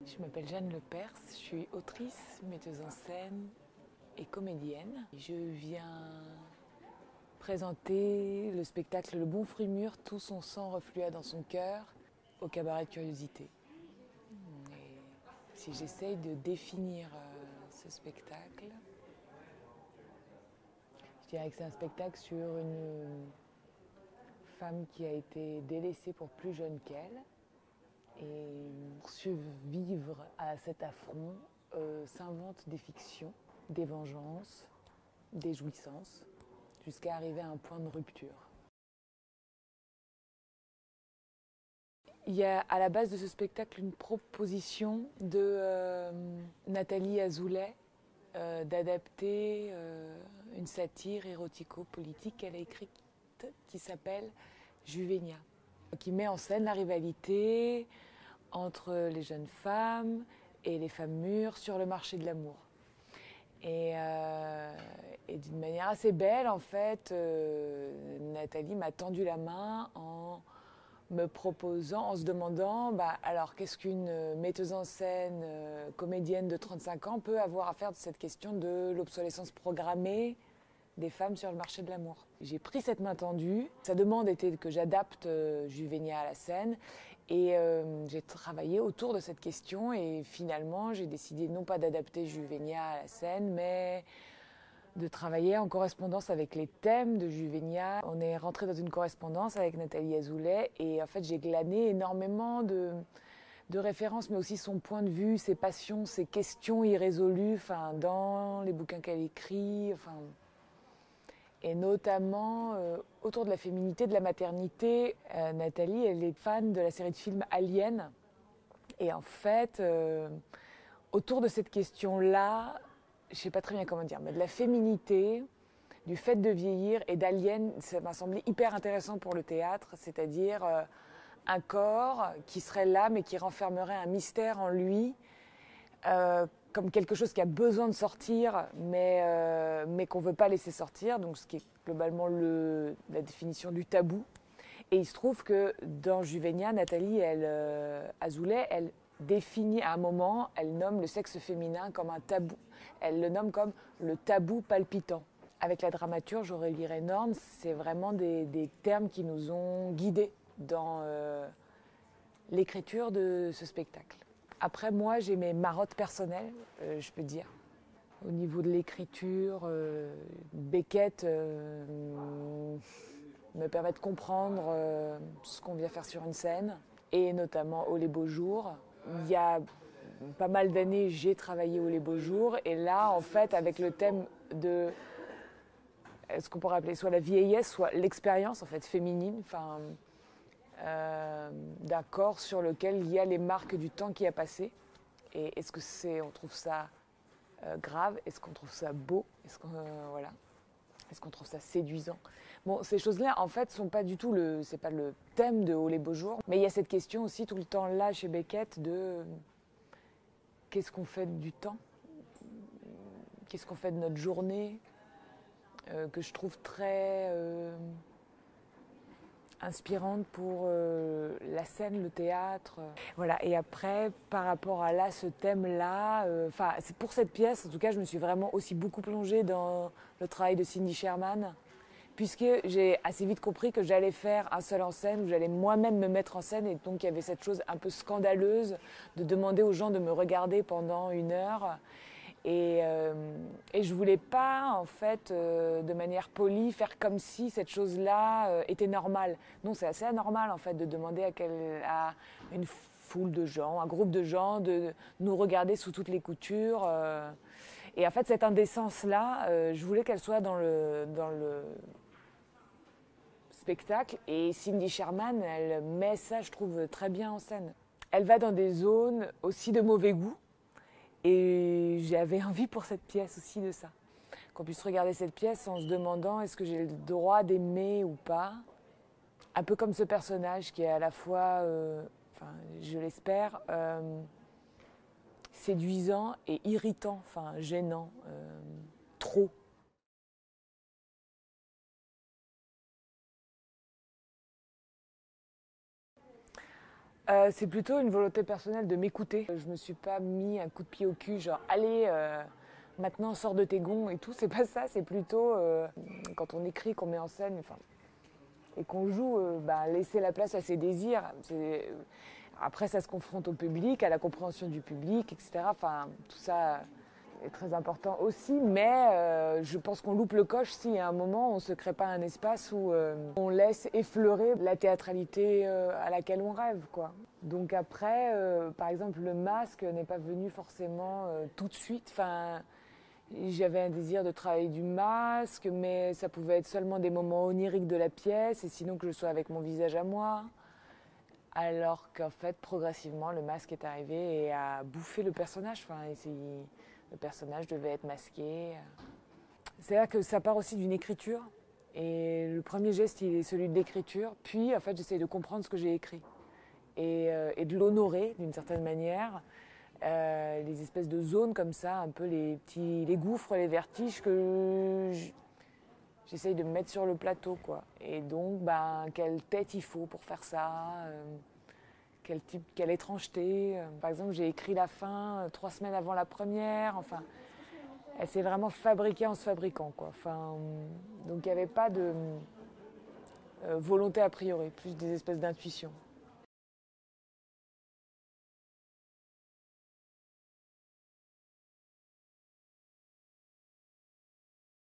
Je m'appelle Jeanne Lepers, je suis autrice, metteuse en scène et comédienne. Je viens présenter le spectacle Le Bon Fruit Mûr, tout son sang reflua dans son cœur au cabaret de curiosité. Et si j'essaye de définir ce spectacle, je dirais que c'est un spectacle sur une femme qui a été délaissée pour plus jeune qu'elle. Et pour survivre à cet affront, s'invente des fictions, des vengeances, des jouissances, jusqu'à arriver à un point de rupture. Il y a à la base de ce spectacle une proposition de Nathalie Azoulay d'adapter une satire érotico-politique qu'elle a écrite qui s'appelle Juvenia, qui met en scène la rivalité entre les jeunes femmes et les femmes mûres sur le marché de l'amour. Et d'une manière assez belle, en fait, Nathalie m'a tendu la main en me proposant, en se demandant, alors qu'est-ce qu'une metteuse en scène, comédienne de 35 ans peut avoir à faire de cette question de l'obsolescence programmée des femmes sur le marché de l'amour. J'ai pris cette main tendue. Sa demande était que j'adapte Juvenia à la scène. Et j'ai travaillé autour de cette question et finalement j'ai décidé non pas d'adapter Juvenia à la scène, mais de travailler en correspondance avec les thèmes de Juvenia. On est rentré dans une correspondance avec Nathalie Azoulay et en fait j'ai glané énormément de références, mais aussi son point de vue, ses passions, ses questions irrésolues, dans les bouquins qu'elle écrit, et notamment autour de la féminité, de la maternité. Nathalie, elle est fan de la série de films Alien. Et en fait, autour de cette question-là, je ne sais pas très bien comment dire, mais de la féminité, du fait de vieillir et d'Alien, ça m'a semblé hyper intéressant pour le théâtre, c'est-à-dire un corps qui serait là, mais qui renfermerait un mystère en lui, comme quelque chose qui a besoin de sortir, mais qu'on ne veut pas laisser sortir, donc ce qui est globalement la définition du tabou. Et il se trouve que dans Juvenia, Nathalie Azoulay, elle définit à un moment, elle nomme le sexe féminin comme un tabou. Elle le nomme comme le tabou palpitant. Avec la dramaturge Aurélie Renorn, c'est vraiment des termes qui nous ont guidés dans l'écriture de ce spectacle. Après, moi, j'ai mes marottes personnelles, je peux dire. Au niveau de l'écriture, Beckett me permet de comprendre ce qu'on vient faire sur une scène, et notamment Au les beaux jours. Il y a pas mal d'années, j'ai travaillé Au les beaux jours, et là, en fait, avec le thème de ce qu'on pourrait appeler soit la vieillesse, soit l'expérience en fait féminine, d'un corps sur lequel il y a les marques du temps qui a passé. Et est-ce que on trouve ça grave? Est-ce qu'on trouve ça beau? Est-ce qu'on trouve ça séduisant? Bon, ces choses-là, en fait, sont pas du tout c'est pas le thème de Au les beaux jours, mais il y a cette question aussi tout le temps là chez Beckett de qu'est-ce qu'on fait du temps? Qu'est-ce qu'on fait de notre journée? Que je trouve très inspirante pour la scène, le théâtre. Voilà. Et après, par rapport à ce thème-là, c'est pour cette pièce, en tout cas, je me suis vraiment aussi beaucoup plongée dans le travail de Cindy Sherman, puisque j'ai assez vite compris que j'allais faire un seul en scène, où j'allais moi-même me mettre en scène, et donc il y avait cette chose un peu scandaleuse de demander aux gens de me regarder pendant 1 heure. Et je voulais pas, en fait, de manière polie, faire comme si cette chose-là était normale. Non, c'est assez anormal, en fait, de demander à une foule de gens, un groupe de gens, de nous regarder sous toutes les coutures. Et en fait, cette indécence-là, je voulais qu'elle soit dans le spectacle. Et Cindy Sherman, elle met ça, je trouve, très bien en scène. Elle va dans des zones aussi de mauvais goût. Et j'avais envie pour cette pièce aussi de ça. Qu'on puisse regarder cette pièce en se demandant est-ce que j'ai le droit d'aimer ou pas. Un peu comme ce personnage qui est à la fois, je l'espère, séduisant et irritant, gênant, trop. C'est plutôt une volonté personnelle de m'écouter. Je me suis pas mis un coup de pied au cul, genre allez, maintenant sors de tes gonds et tout. C'est pas ça, c'est plutôt quand on écrit, qu'on met en scène, enfin, et qu'on joue, laisser la place à ses désirs. Après, ça se confronte au public, à la compréhension du public, etc. Enfin, tout ça est très important aussi, mais je pense qu'on loupe le coche si à un moment on ne se crée pas un espace où on laisse effleurer la théâtralité à laquelle on rêve, quoi. Donc après, par exemple, le masque n'est pas venu forcément tout de suite. Enfin, j'avais un désir de travailler du masque, mais ça pouvait être seulement des moments oniriques de la pièce, et sinon que je sois avec mon visage à moi. Alors qu'en fait, progressivement, le masque est arrivé et a bouffé le personnage. Enfin, le personnage devait être masqué. C'est là que ça part aussi d'une écriture. Et le premier geste, il est celui de l'écriture. Puis, en fait, j'essaie de comprendre ce que j'ai écrit. Et de l'honorer d'une certaine manière. Les espèces de zones comme ça, un peu les gouffres, les vertiges que j'essaye de me mettre sur le plateau, quoi. Et donc, quelle tête il faut pour faire ça, quelle étrangeté. Par exemple, j'ai écrit la fin 3 semaines avant la première. Enfin, elle s'est vraiment fabriquée en se fabriquant, quoi. Enfin, donc il n'y avait pas de volonté a priori, plus des espèces d'intuitions.